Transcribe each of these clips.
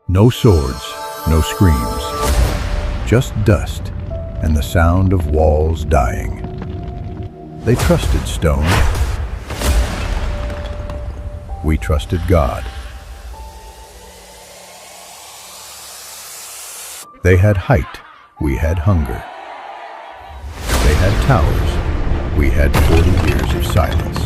No swords, no screams, just dust and the sound of walls dying. They trusted stone. We trusted God. They had height, we had hunger. They had towers, we had 40 years of silence.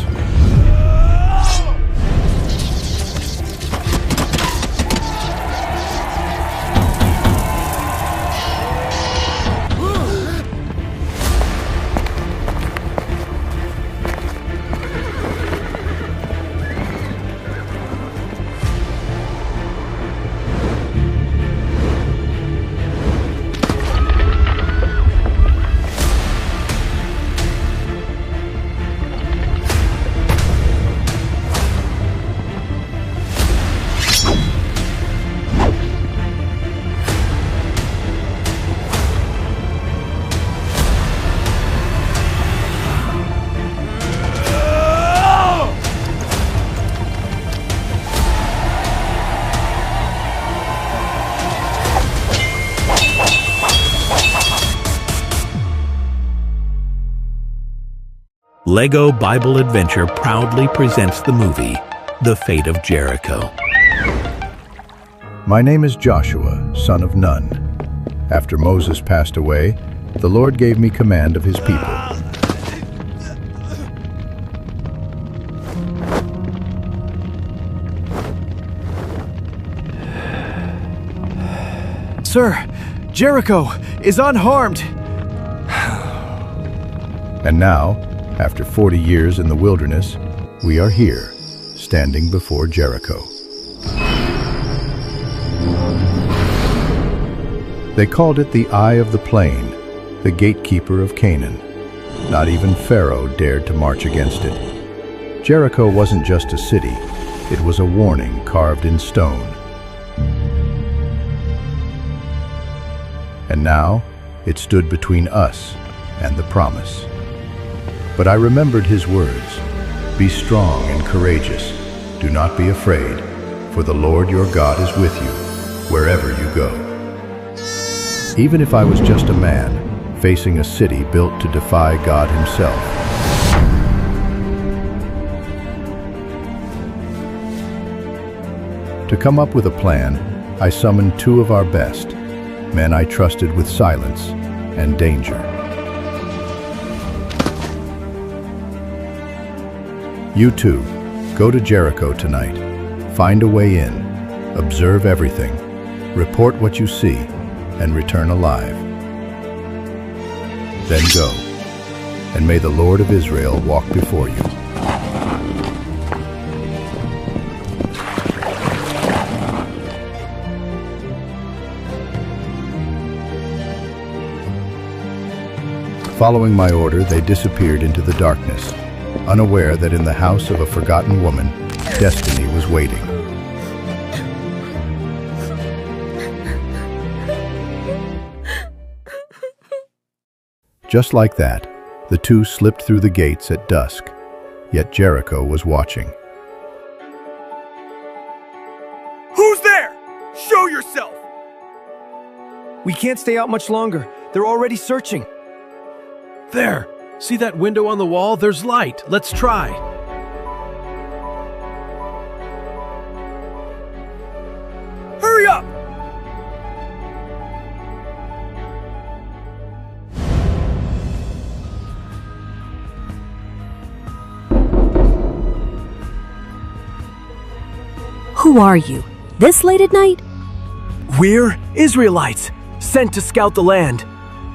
LEGO Bible Adventure proudly presents the movie, The Fate of Jericho. My name is Joshua, son of Nun. After Moses passed away, the Lord gave me command of his people. Sir, Jericho is unharmed. And now, after 40 years in the wilderness, we are here, standing before Jericho. They called it the Eye of the Plain, the gatekeeper of Canaan. Not even Pharaoh dared to march against it. Jericho wasn't just a city, it was a warning carved in stone. And now, it stood between us and the promise. But I remembered his words, "Be strong and courageous. Do not be afraid, for the Lord your God is with you, wherever you go." Even if I was just a man, facing a city built to defy God himself, to come up with a plan, I summoned two of our best, men I trusted with silence and danger. You too, go to Jericho tonight. Find a way in, observe everything, report what you see, and return alive. Then go, and may the Lord of Israel walk before you. Following my order, they disappeared into the darkness, unaware that in the house of a forgotten woman, destiny was waiting. Just like that, the two slipped through the gates at dusk, yet Jericho was watching. Who's there? Show yourself! We can't stay out much longer. They're already searching. There! See that window on the wall? There's light. Let's try. Hurry up! Who are you? This late at night? We're Israelites, sent to scout the land.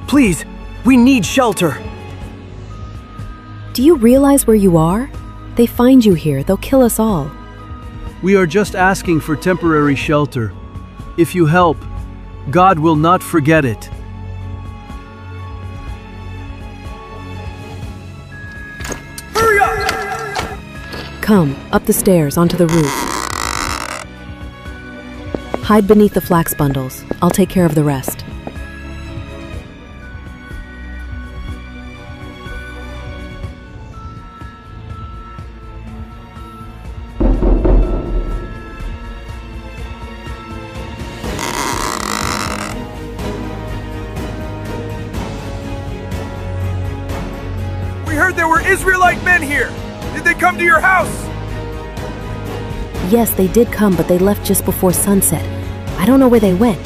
Please, we need shelter. Do you realize where you are? They find you here, they'll kill us all. We are just asking for temporary shelter. If you help, God will not forget it. Hurry up! Come, up the stairs, onto the roof. Hide beneath the flax bundles. I'll take care of the rest. heard there were Israelite men here. Did they come to your house? Yes, they did come, but they left just before sunset. I don't know where they went.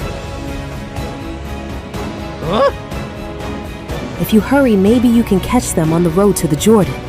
Huh? If you hurry, maybe you can catch them on the road to the Jordan.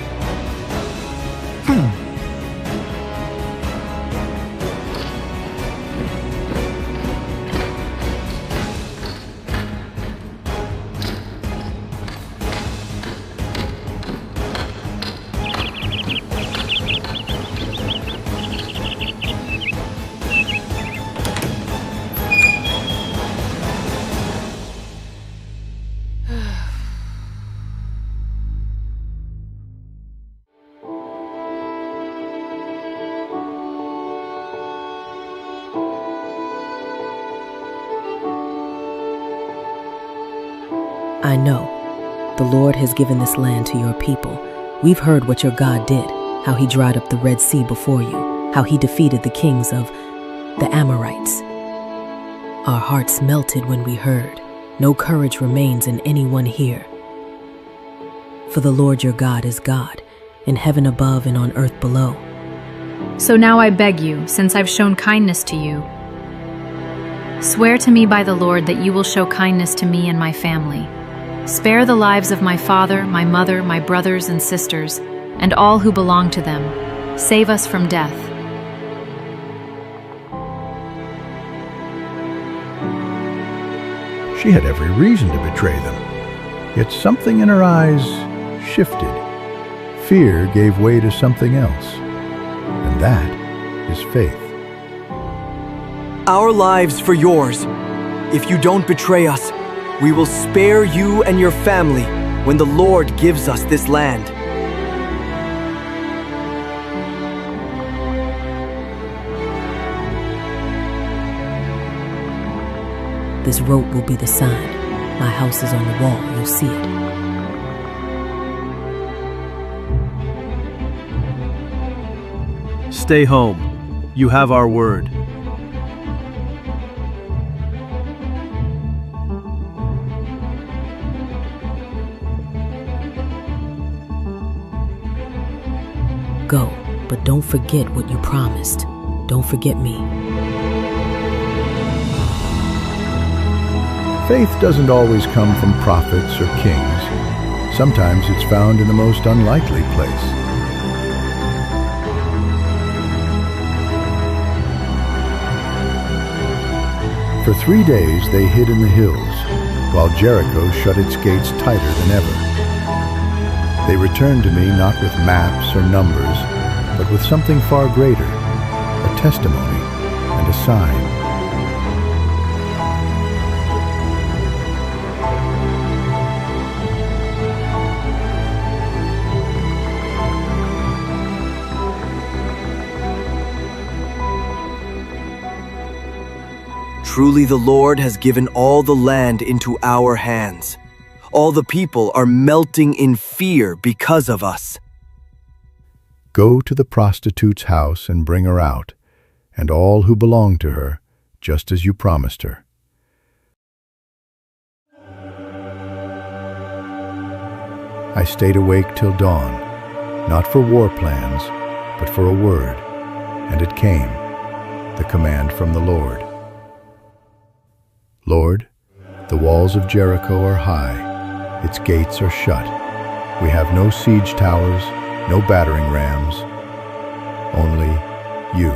I know. The Lord has given this land to your people. We've heard what your God did, how he dried up the Red Sea before you, how he defeated the kings of the Amorites. Our hearts melted when we heard. No courage remains in anyone here. For the Lord your God is God, in heaven above and on earth below. So now I beg you, since I've shown kindness to you, swear to me by the Lord that you will show kindness to me and my family. Spare the lives of my father, my mother, my brothers and sisters, and all who belong to them. Save us from death. She had every reason to betray them, yet something in her eyes shifted. Fear gave way to something else, and that is faith. Our lives for yours. If you don't betray us, we will spare you and your family when the Lord gives us this land. This rope will be the sign. My house is on the wall, you'll see it. Stay home. You have our word. Go, but don't forget what you promised. Don't forget me. Faith doesn't always come from prophets or kings. Sometimes it's found in the most unlikely place. For 3 days they hid in the hills, while Jericho shut its gates tighter than ever. They returned to me not with maps or numbers, but with something far greater, a testimony and a sign. Truly the Lord has given all the land into our hands. All the people are melting in fear because of us. Go to the prostitute's house and bring her out, and all who belong to her, just as you promised her. I stayed awake till dawn, not for war plans, but for a word, and it came, the command from the Lord. Lord, the walls of Jericho are high, its gates are shut. We have no siege towers, no battering rams, only you.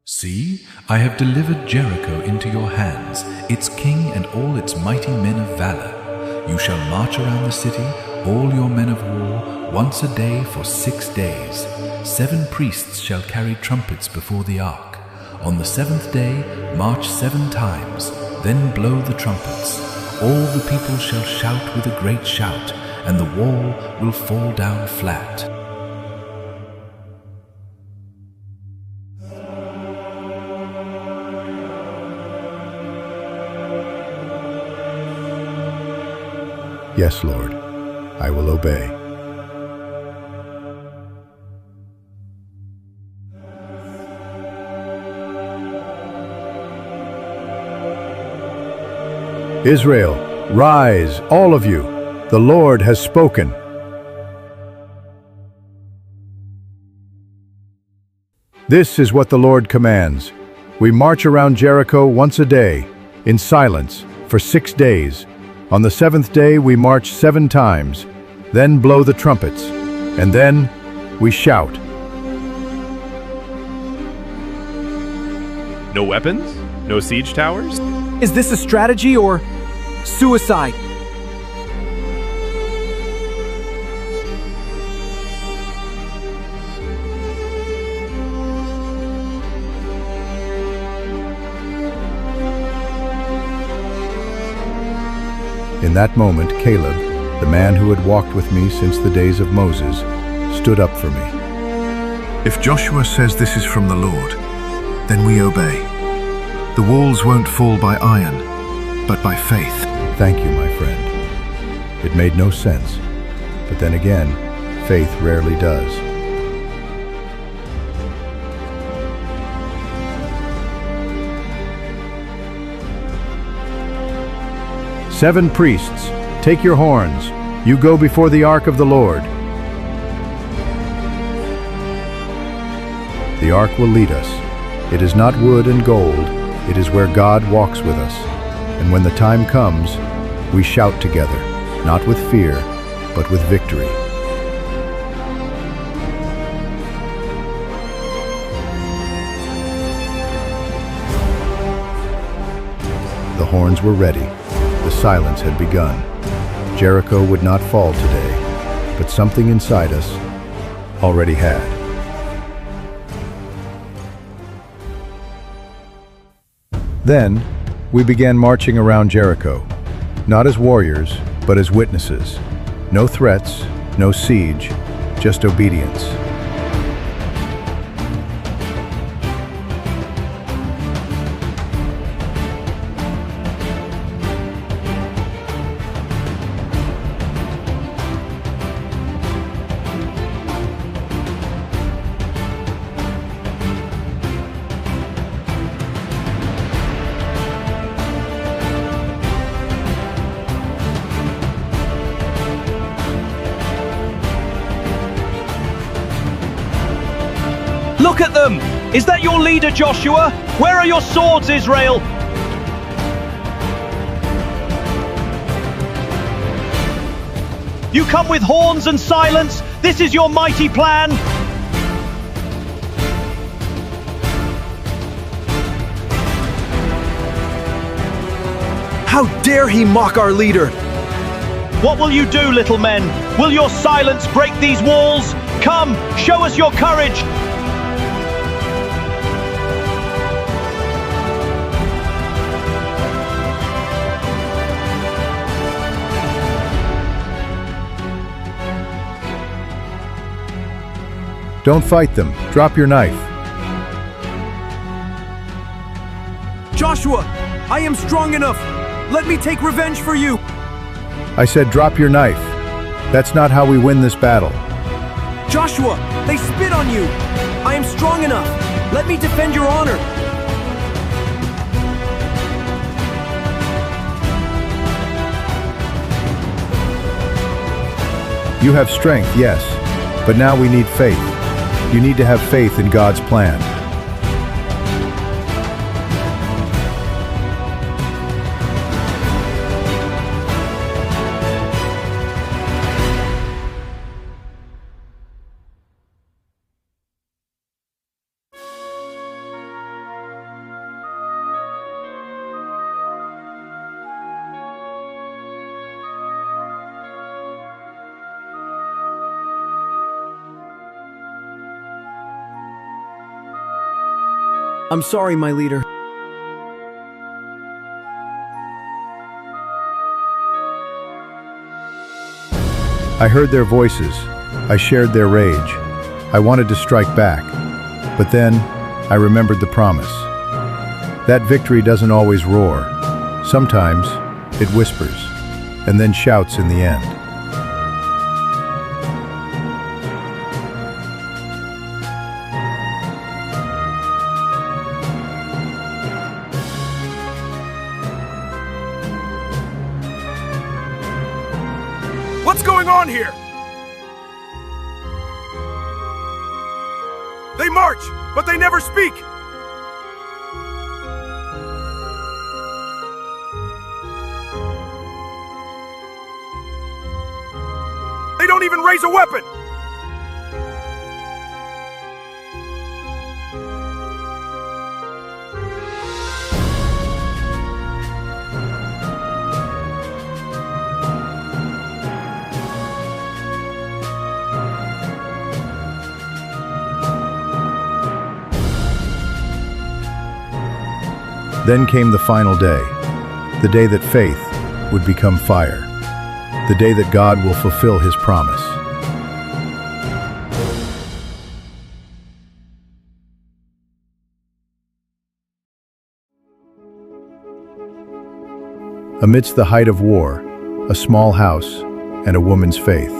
See, I have delivered Jericho into your hands, its king and all its mighty men of valor. You shall march around the city, all your men of war, once a day for 6 days. 7 priests shall carry trumpets before the ark. On the 7th day, march 7 times, then blow the trumpets. All the people shall shout with a great shout, and the wall will fall down flat. Yes, Lord, I will obey. Israel, rise, all of you. The Lord has spoken. This is what the Lord commands. We march around Jericho once a day, in silence, for 6 days. On the 7th day we march 7 times, then blow the trumpets, and then we shout. No weapons? No siege towers? Is this a strategy or suicide? In that moment, Caleb, the man who had walked with me since the days of Moses, stood up for me. If Joshua says this is from the Lord, then we obey. The walls won't fall by iron, but by faith. Thank you, my friend. It made no sense, but then again, faith rarely does. "7 priests, take your horns. You go before the ark of the Lord. The ark will lead us. It is not wood and gold. It is where God walks with us. And when the time comes, we shout together, not with fear, but with victory." The horns were ready. The silence had begun. Jericho would not fall today, but something inside us already had. Then, we began marching around Jericho, not as warriors, but as witnesses. No threats, no siege, just obedience. Look at them! Is that your leader, Joshua? Where are your swords, Israel? You come with horns and silence? This is your mighty plan? How dare he mock our leader? What will you do, little men? Will your silence break these walls? Come, show us your courage! Don't fight them. Drop your knife. Joshua, I am strong enough. Let me take revenge for you. I said drop your knife. That's not how we win this battle. Joshua, they spit on you. I am strong enough. Let me defend your honor. You have strength, yes, but now we need faith. You need to have faith in God's plan. I'm sorry, my leader. I heard their voices. I shared their rage. I wanted to strike back. But then, I remembered the promise. That victory doesn't always roar. Sometimes, it whispers, and then shouts in the end. What's going on here? They march, but they never speak. They don't even raise a weapon. Then came the final day, the day that faith would become fire, the day that God will fulfill His promise. Amidst the height of war, a small house and a woman's faith.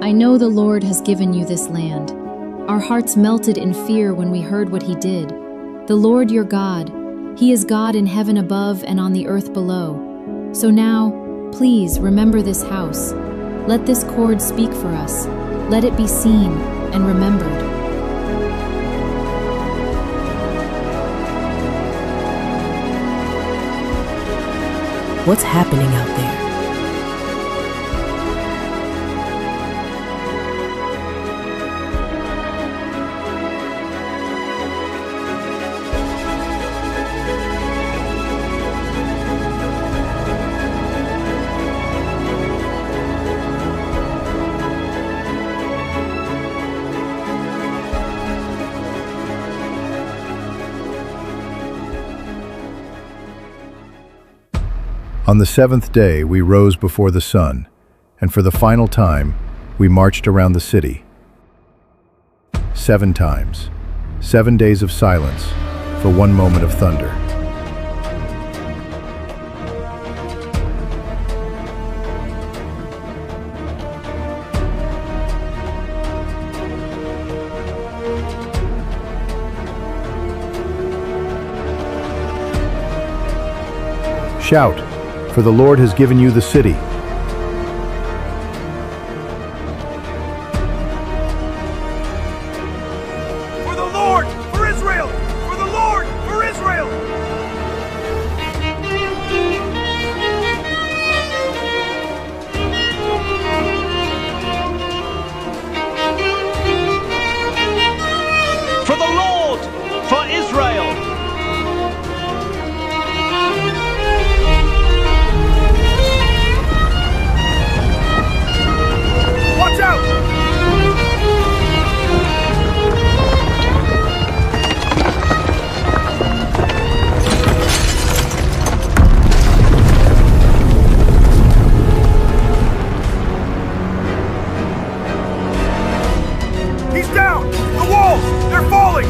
I know the Lord has given you this land. Our hearts melted in fear when we heard what He did. The Lord your God, He is God in heaven above and on the earth below. So now, please remember this house. Let this cord speak for us. Let it be seen and remembered. What's happening out there? On the seventh day we rose before the sun, and for the final time we marched around the city. 7 times, 7 days of silence for 1 moment of thunder. Shout, for the Lord has given you the city. For the Lord, for Israel! For the Lord, for Israel! For the Lord, for Israel! Watch out! He's down! The walls! They're falling!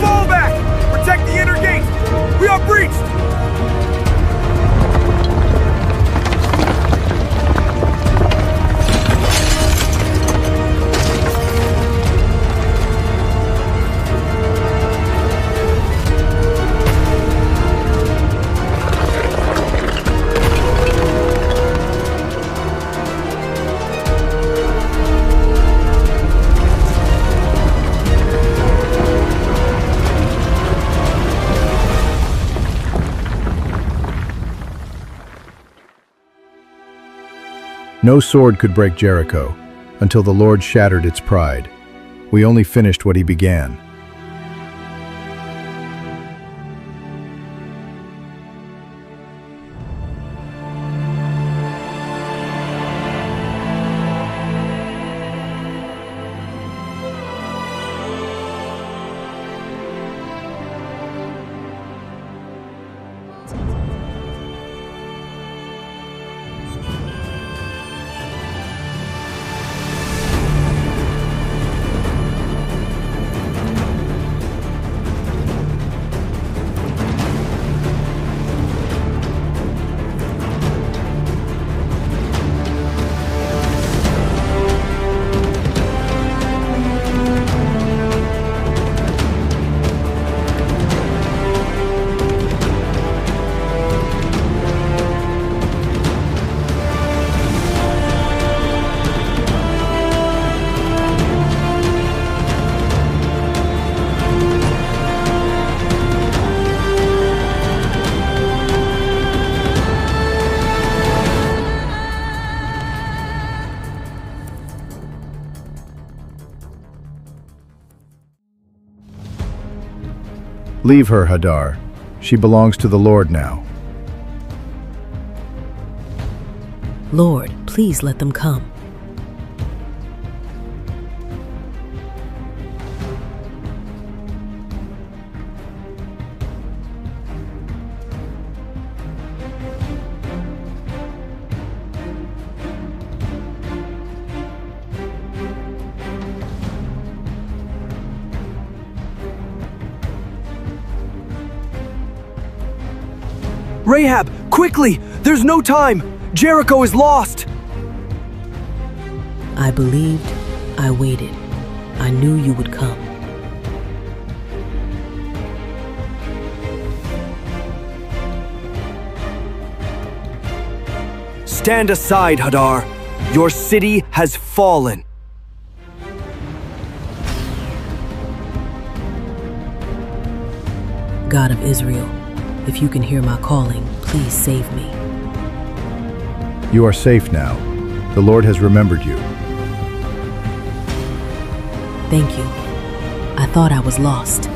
Fall back! Protect the inner gate! We are breached! No sword could break Jericho until the Lord shattered its pride. We only finished what He began. Leave her, Hadar. She belongs to the Lord now. Lord, please let them come. Rahab, quickly! There's no time! Jericho is lost! I believed, I waited. I knew you would come. Stand aside, Hadar. Your city has fallen. God of Israel, if you can hear my calling, please save me. You are safe now. The Lord has remembered you. Thank you. I thought I was lost.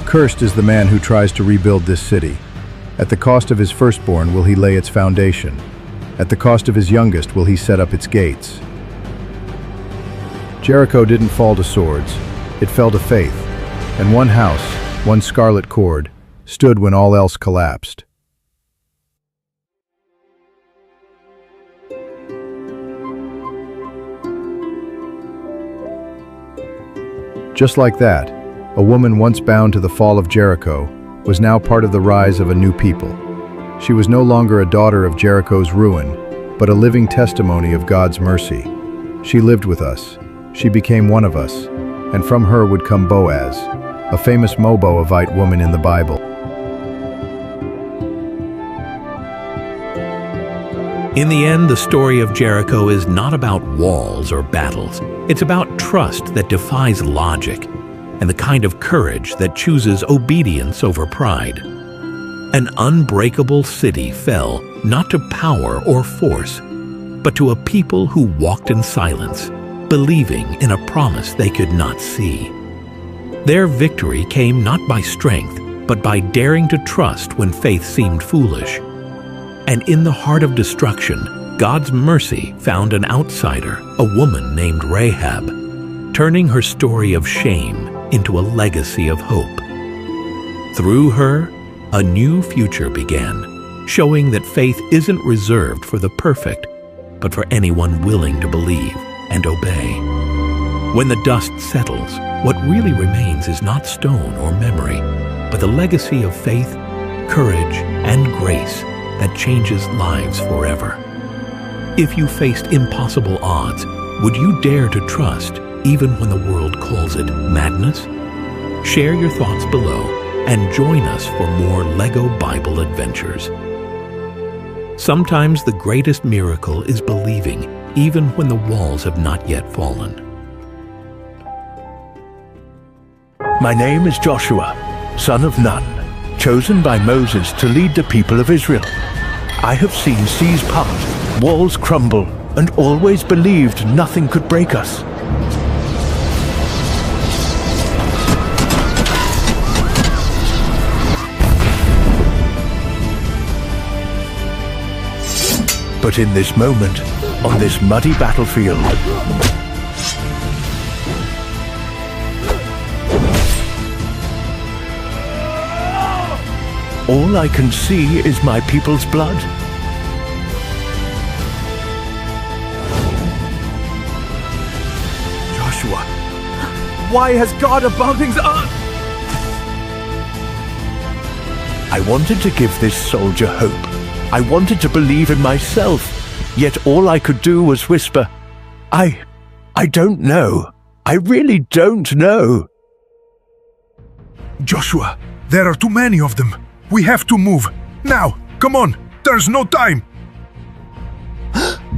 Cursed is the man who tries to rebuild this city. At the cost of his firstborn will he lay its foundation. At the cost of his youngest will he set up its gates. Jericho didn't fall to swords, it fell to faith, and one house, one scarlet cord, stood when all else collapsed. Just like that, a woman once bound to the fall of Jericho was now part of the rise of a new people. She was no longer a daughter of Jericho's ruin, but a living testimony of God's mercy. She lived with us. She became one of us, and from her would come Boaz, a famous Moabite woman in the Bible. In the end, the story of Jericho is not about walls or battles. It's about trust that defies logic, and the kind of courage that chooses obedience over pride. An unbreakable city fell not to power or force, but to a people who walked in silence, believing in a promise they could not see. Their victory came not by strength, but by daring to trust when faith seemed foolish. And in the heart of destruction, God's mercy found an outsider, a woman named Rahab, turning her story of shame into a legacy of hope. Through her, a new future began, showing that faith isn't reserved for the perfect, but for anyone willing to believe and obey. When the dust settles, what really remains is not stone or memory, but the legacy of faith, courage, and grace that changes lives forever. If you faced impossible odds, would you dare to trust even when the world calls it madness? Share your thoughts below and join us for more LEGO Bible adventures. Sometimes the greatest miracle is believing even when the walls have not yet fallen. My name is Joshua, son of Nun, chosen by Moses to lead the people of Israel. I have seen seas part, walls crumble, and always believed nothing could break us. But in this moment, on this muddy battlefield, all I can see is my people's blood. Joshua, why has God abandoned us? I wanted to give this soldier hope. I wanted to believe in myself, yet all I could do was whisper, I don't know. I really don't know. Joshua, there are too many of them. We have to move. Now, come on. There's no time.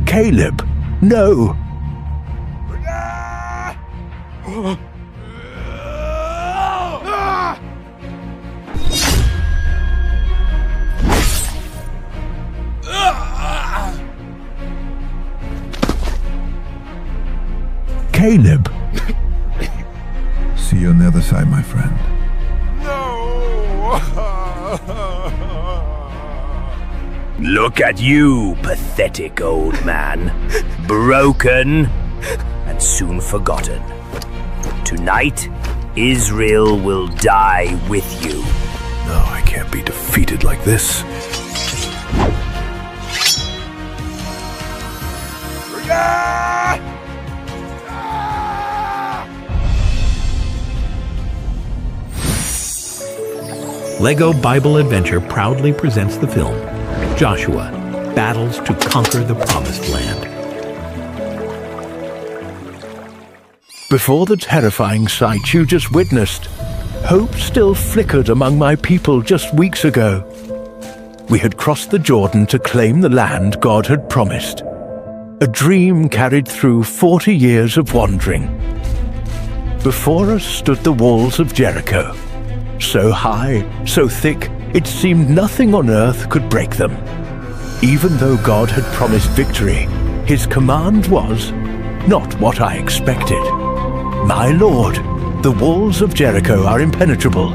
Caleb, no. Caleb. See you on the other side, my friend. Look at you, pathetic old man. Broken and soon forgotten. Tonight, Israel will die with you. No, I can't be defeated like this. LEGO Bible Adventure proudly presents the film, Joshua, Battles to Conquer the Promised Land. Before the terrifying sight you just witnessed, hope still flickered among my people just weeks ago. We had crossed the Jordan to claim the land God had promised. A dream carried through 40 years of wandering. Before us stood the walls of Jericho. So high, so thick, it seemed nothing on earth could break them. Even though God had promised victory, his command was not what I expected. My Lord, the walls of Jericho are impenetrable.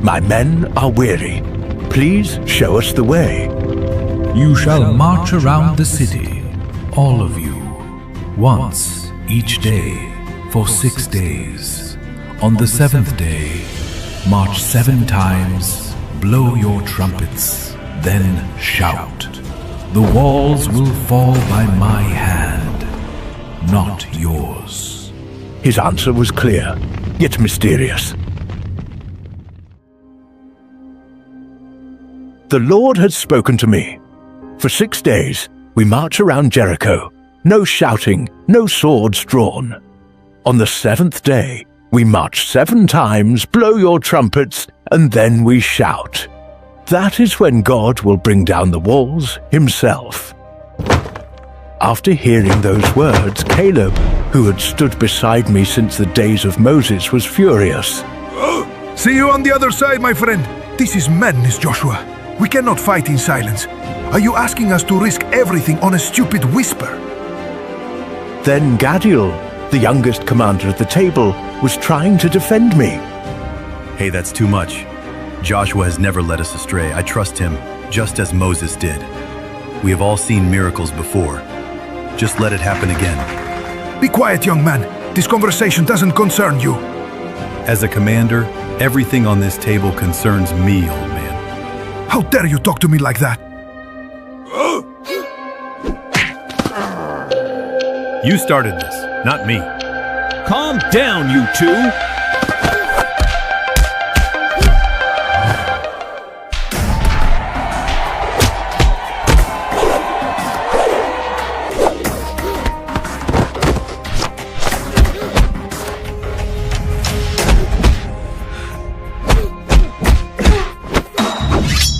My men are weary. Please show us the way. You shall march around the city, all of you, once each day for 6 days. On the 7th day, march 7 times, blow your trumpets, then shout. The walls will fall by my hand, not yours. His answer was clear, yet mysterious. The Lord had spoken to me. For 6 days, we march around Jericho. No shouting, no swords drawn. On the 7th day, we march 7 times, blow your trumpets, and then we shout. That is when God will bring down the walls himself. After hearing those words, Caleb, who had stood beside me since the days of Moses, was furious. See you on the other side, my friend. This is madness, Joshua. We cannot fight in silence. Are you asking us to risk everything on a stupid whisper? Then Gadiel, the youngest commander at the table, was trying to defend me. Hey, that's too much. Joshua has never led us astray. I trust him, just as Moses did. We have all seen miracles before. Just let it happen again. Be quiet, young man. This conversation doesn't concern you. As a commander, everything on this table concerns me, old man. How dare you talk to me like that? You started this, not me. Calm down, you two!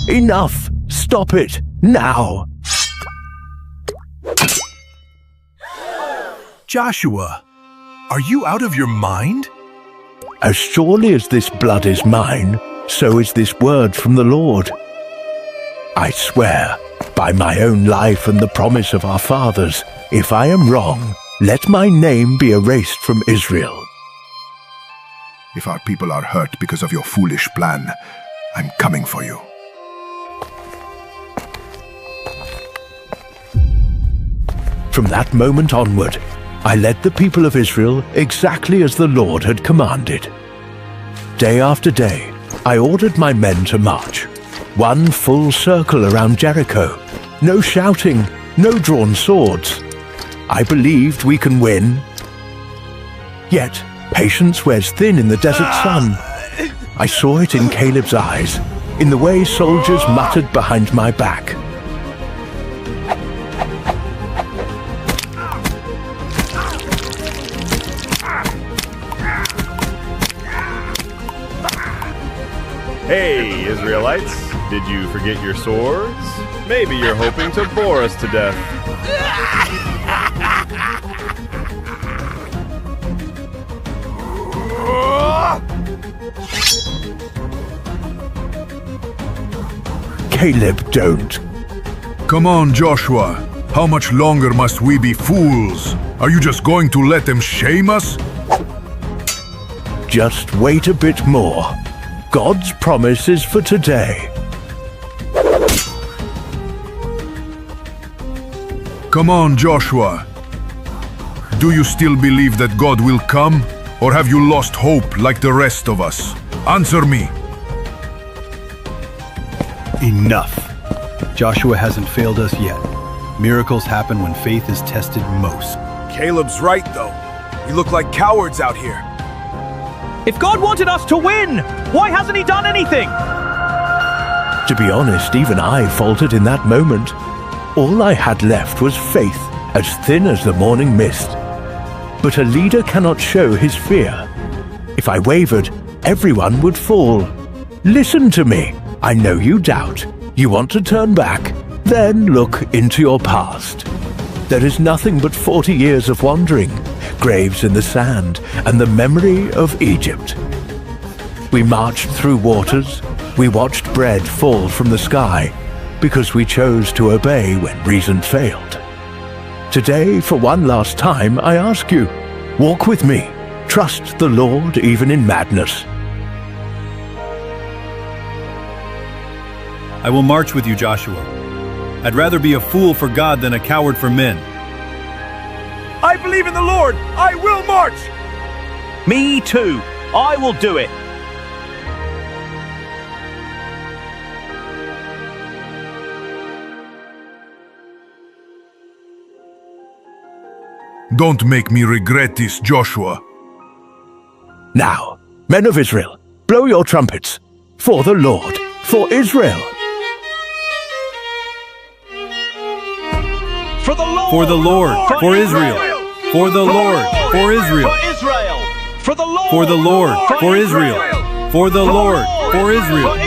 Enough! Stop it! Now! Joshua, are you out of your mind? As surely as this blood is mine, so is this word from the Lord. I swear, by my own life and the promise of our fathers, if I am wrong, let my name be erased from Israel. If our people are hurt because of your foolish plan, I'm coming for you. From that moment onward, I led the people of Israel exactly as the Lord had commanded. Day after day, I ordered my men to march. One full circle around Jericho. No shouting, no drawn swords. I believed we can win. Yet, patience wears thin in the desert sun. I saw it in Caleb's eyes, in the way soldiers muttered behind my back. Hey, Israelites, did you forget your swords? Maybe you're hoping to bore us to death. Caleb, don't. Come on, Joshua. How much longer must we be fools? Are you just going to let them shame us? Just wait a bit more. God's promise is for today. Come on, Joshua. Do you still believe that God will come? Or have you lost hope like the rest of us? Answer me. Enough. Joshua hasn't failed us yet. Miracles happen when faith is tested most. Caleb's right, though. We look like cowards out here. If God wanted us to win, why hasn't he done anything? To be honest, even I faltered in that moment. All I had left was faith, as thin as the morning mist. But a leader cannot show his fear. If I wavered, everyone would fall. Listen to me. I know you doubt. You want to turn back? Then look into your past. There is nothing but 40 years of wandering, graves in the sand, and the memory of Egypt. We marched through waters. We watched bread fall from the sky, because we chose to obey when reason failed. Today, for one last time, I ask you, walk with me. Trust the Lord even in madness. I will march with you, Joshua. I'd rather be a fool for God than a coward for men. I believe in the Lord. I will march. Me too. I will do it. Don't make me regret this, Joshua. Now, men of Israel, blow your trumpets. For the Lord, for Israel. For the Lord, for the Lord, for Israel. For the Lord, for Israel. For the Lord, for the Lord, for Israel. For the Lord, for Israel.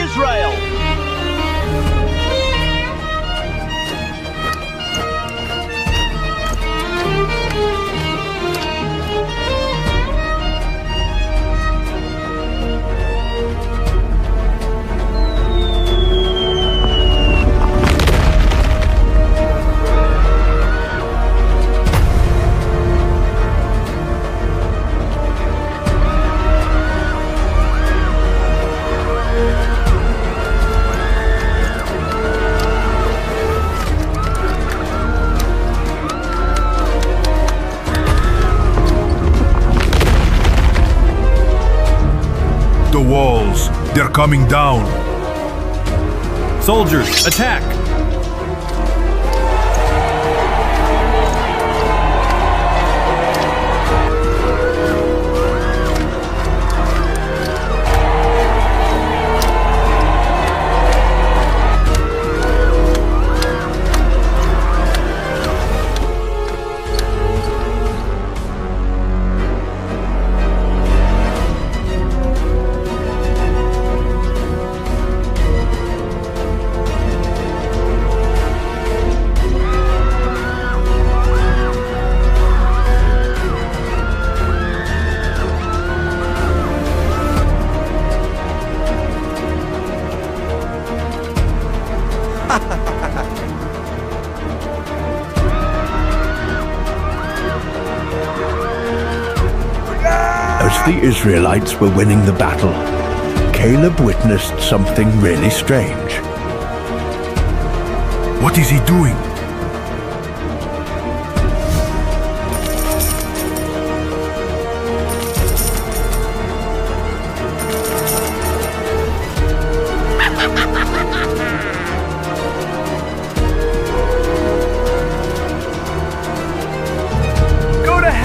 Walls, they're coming down. Soldiers, attack! As the Israelites were winning the battle, Caleb witnessed something really strange. What is he doing?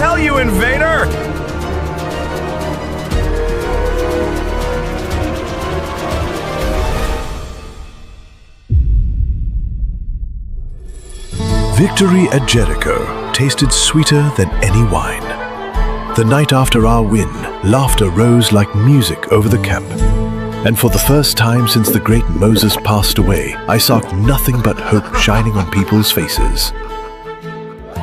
hell, you invader! Victory at Jericho tasted sweeter than any wine. The night after our win, laughter rose like music over the camp. And for the first time since the great Moses passed away, I saw nothing but hope shining on people's faces.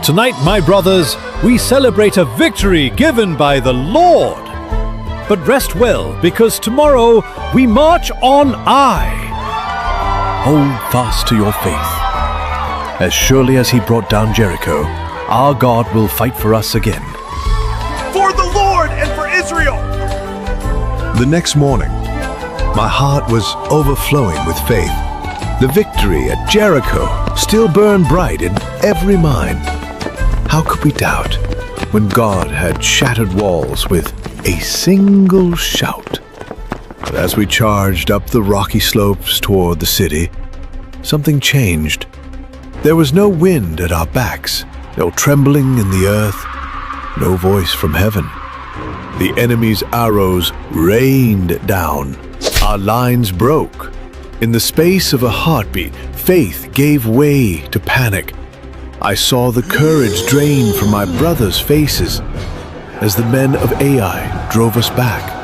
Tonight, my brothers, we celebrate a victory given by the Lord. But rest well, because tomorrow we march on I. Hold fast to your faith. As surely as he brought down Jericho, our God will fight for us again. For the Lord and for Israel! The next morning, my heart was overflowing with faith. The victory at Jericho still burned bright in every mind. How could we doubt when God had shattered walls with a single shout? But as we charged up the rocky slopes toward the city, something changed. There was no wind at our backs, no trembling in the earth, no voice from heaven. The enemy's arrows rained down. Our lines broke. In the space of a heartbeat, faith gave way to panic. I saw the courage drain from my brothers' faces as the men of Ai drove us back.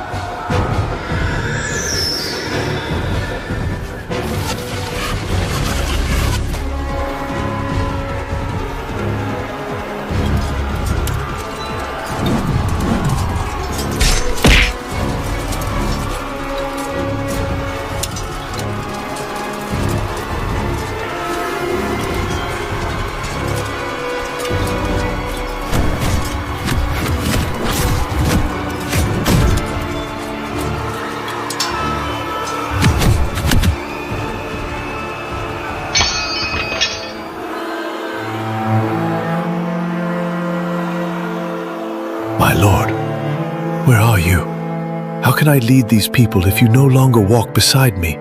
My Lord, where are you? How can I lead these people if you no longer walk beside me?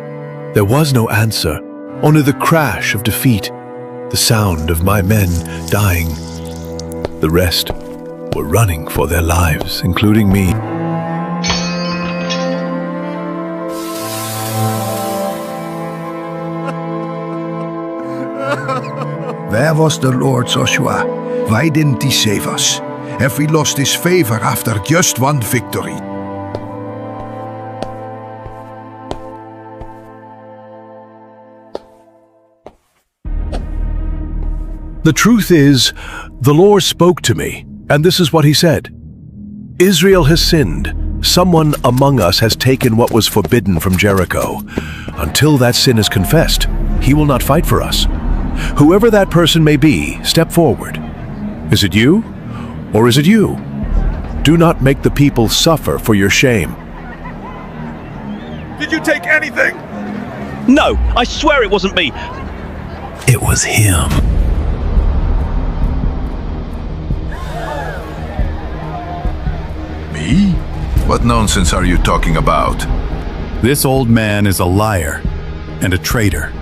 There was no answer, only the crash of defeat, the sound of my men dying. The rest were running for their lives, including me. Where was the Lord, Joshua? Why didn't he save us? Have we lost his favor after just one victory? The truth is, the Lord spoke to me, and this is what he said. Israel has sinned. Someone among us has taken what was forbidden from Jericho. Until that sin is confessed, he will not fight for us. Whoever that person may be, step forward. Is it you? Or is it you? Do not make the people suffer for your shame. Did you take anything? No, I swear it wasn't me. It was him. Me? What nonsense are you talking about? This old man is a liar and a traitor.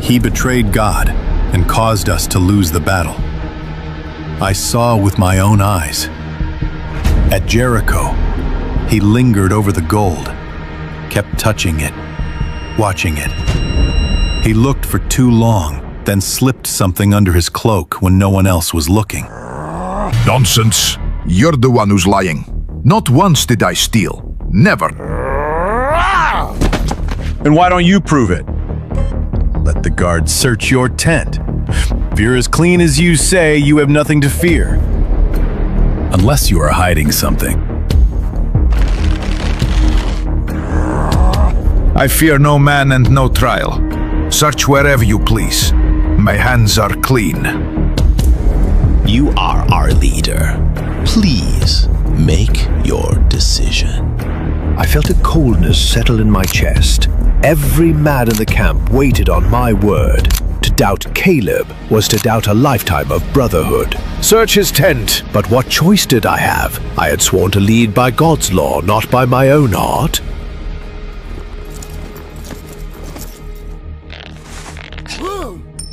He betrayed God and caused us to lose the battle. I saw with my own eyes. At Jericho, he lingered over the gold, kept touching it, watching it. He looked for too long, then slipped something under his cloak when no one else was looking. Nonsense! You're the one who's lying. Not once did I steal. Never. And why don't you prove it? Let the guards search your tent. If you're as clean as you say, you have nothing to fear. Unless you are hiding something. I fear no man and no trial. Search wherever you please. My hands are clean. You are our leader. Please make your decision. I felt a coldness settle in my chest. Every man in the camp waited on my word. To doubt Caleb was to doubt a lifetime of brotherhood. Search his tent, but what choice did I have? I had sworn to lead by God's law, not by my own heart.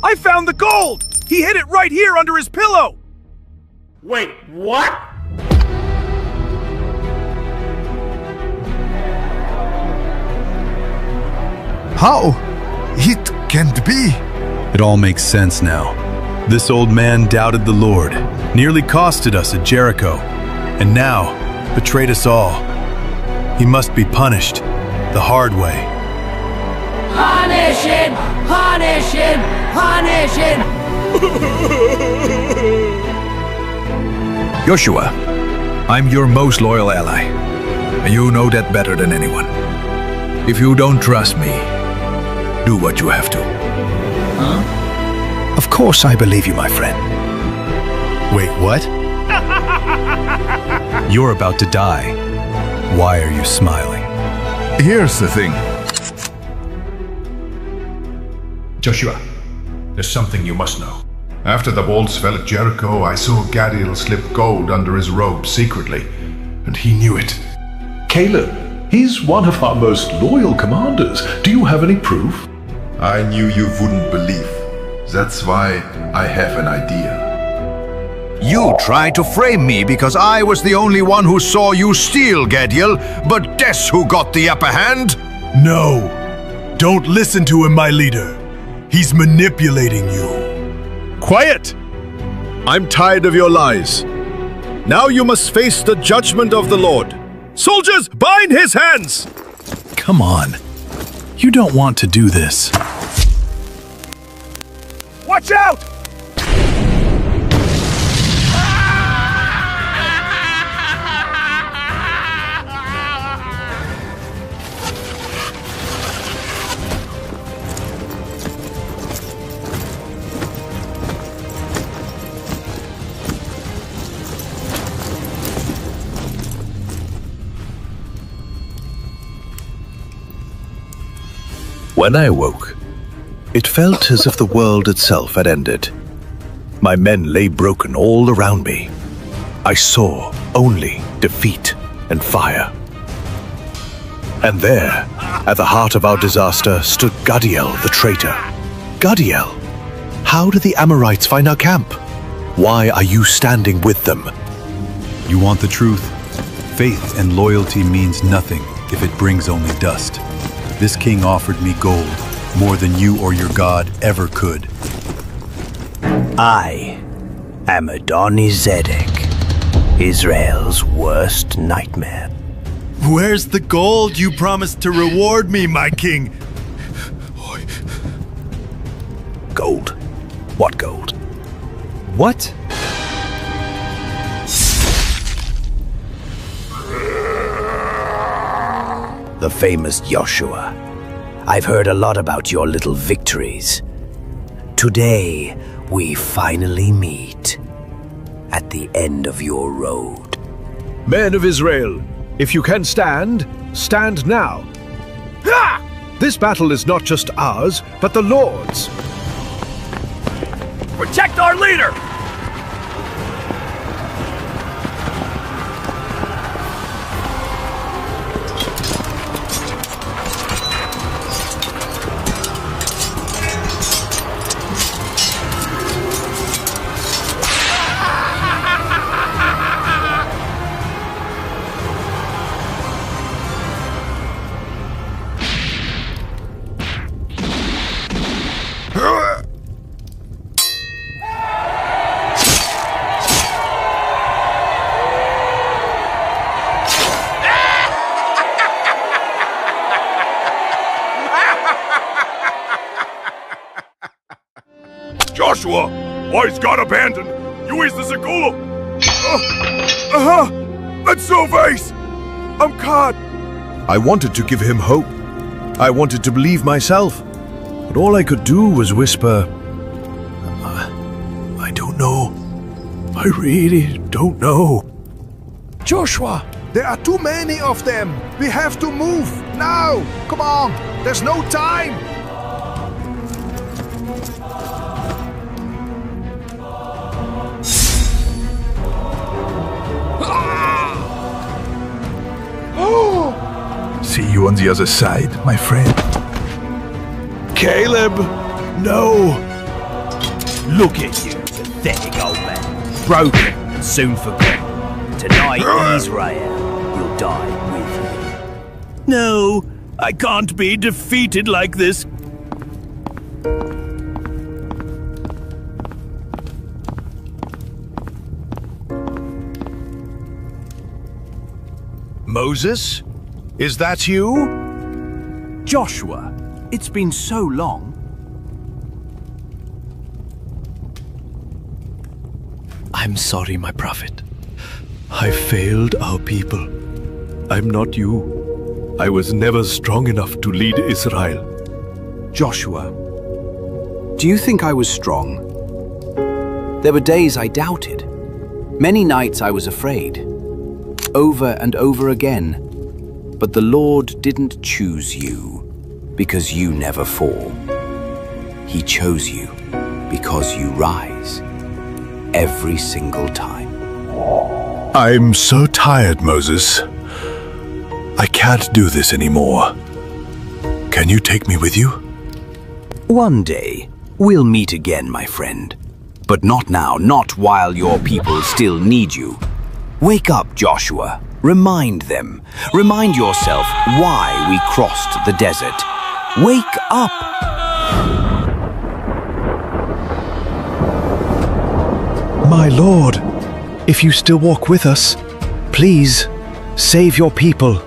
I found the gold! He hid it right here under his pillow! Wait, what? How? It can't be. It all makes sense now. This old man doubted the Lord, nearly costed us at Jericho, and now betrayed us all. He must be punished the hard way. Punish him! Punish him! Punish him! Joshua, I'm your most loyal ally, and you know that better than anyone. If you don't trust me, do what you have to. Huh? Of course I believe you, my friend. Wait, what? You're about to die. Why are you smiling? Here's the thing. Joshua, there's something you must know. After the walls fell at Jericho, I saw Gadiel slip gold under his robe secretly, and he knew it. Caleb, he's one of our most loyal commanders. Do you have any proof? I knew you wouldn't believe. That's why I have an idea. You tried to frame me because I was the only one who saw you steal, Gadiel, but guess who got the upper hand? No. Don't listen to him, my leader. He's manipulating you. Quiet! I'm tired of your lies. Now you must face the judgment of the Lord. Soldiers, bind his hands! Come on. You don't want to do this. Watch out! When I awoke, it felt as if the world itself had ended. My men lay broken all around me. I saw only defeat and fire. And there, at the heart of our disaster, stood Gadiel the traitor. Gadiel, how did the Amorites find our camp? Why are you standing with them? You want the truth? Faith and loyalty means nothing if it brings only dust. This king offered me gold, more than you or your God ever could. I am Adonizedek, Israel's worst nightmare. Where's the gold you promised to reward me, my king? Gold? What gold? What? The famous Joshua. I've heard a lot about your little victories. Today, we finally meet at the end of your road. Men of Israel, if you can stand, stand now. Ha! This battle is not just ours, but the Lord's. Protect our leader! Joshua, why is God abandoned? You is the Segulo. Let's so face. I'm caught. I wanted to give him hope. I wanted to believe myself. But all I could do was whisper, I don't know. I really don't know. Joshua, there are too many of them. We have to move now. Come on, there's no time. See you on the other side, my friend. Caleb, no. Look at you, pathetic old man. Broken, soon forgotten. Tonight, Israel will die with you. No, I can't be defeated like this. Moses? Is that you? Joshua, it's been so long. I'm sorry, my prophet. I failed our people. I'm not you. I was never strong enough to lead Israel. Joshua, do you think I was strong? There were days I doubted. Many nights I was afraid. Over and over again. But the Lord didn't choose you because you never fall. He chose you because you rise every single time. I'm so tired, Moses. I can't do this anymore. Can you take me with you? One day, we'll meet again, my friend. But not now, not while your people still need you. Wake up, Joshua. Remind them. Remind yourself why we crossed the desert. Wake up! My Lord, if you still walk with us, please save your people.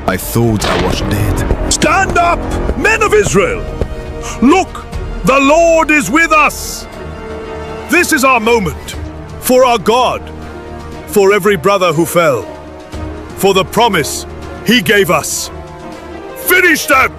I thought I was dead. Stand up, men of Israel! Look, the Lord is with us! This is our moment, for our God, for every brother who fell, for the promise He gave us. Finish them!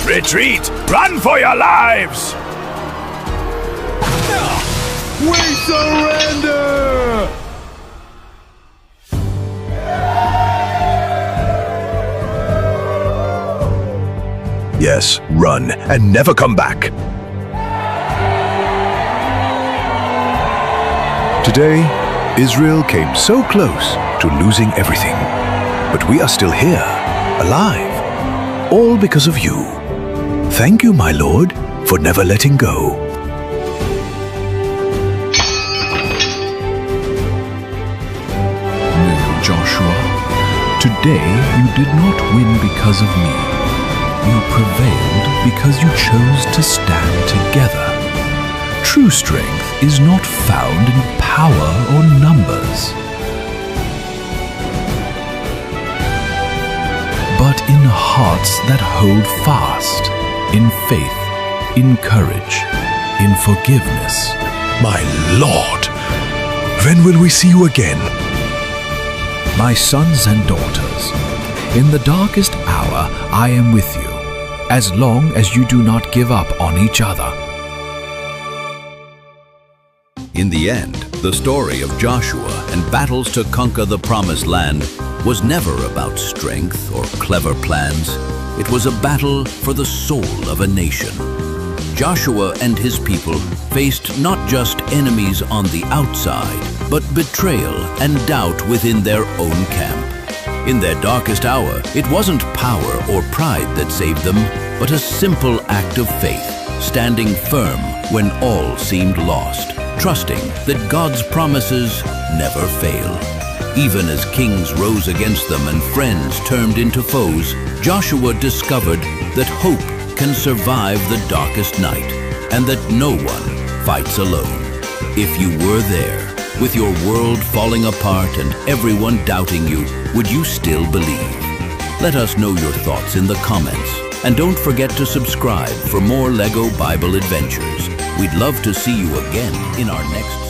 Retreat! Run for your lives! We surrender! Yes, run and never come back. Today, Israel came so close to losing everything. But we are still here, alive, all because of you. Thank you, my Lord, for never letting go. No, Joshua. Today you did not win because of me. You prevailed because you chose to stand together. True strength is not found in power or numbers, but in hearts that hold fast, in faith, in courage, in forgiveness. My Lord, when will we see you again? My sons and daughters, in the darkest hour I am with you, as long as you do not give up on each other. In the end, the story of Joshua and battles to conquer the Promised Land was never about strength or clever plans. It was a battle for the soul of a nation. Joshua and his people faced not just enemies on the outside, but betrayal and doubt within their own camp. In their darkest hour, it wasn't power or pride that saved them, but a simple act of faith, standing firm when all seemed lost, trusting that God's promises never fail. Even as kings rose against them and friends turned into foes, Joshua discovered that hope can survive the darkest night, and that no one fights alone. If you were there, with your world falling apart and everyone doubting you, would you still believe? Let us know your thoughts in the comments. And don't forget to subscribe for more LEGO Bible adventures. We'd love to see you again in our next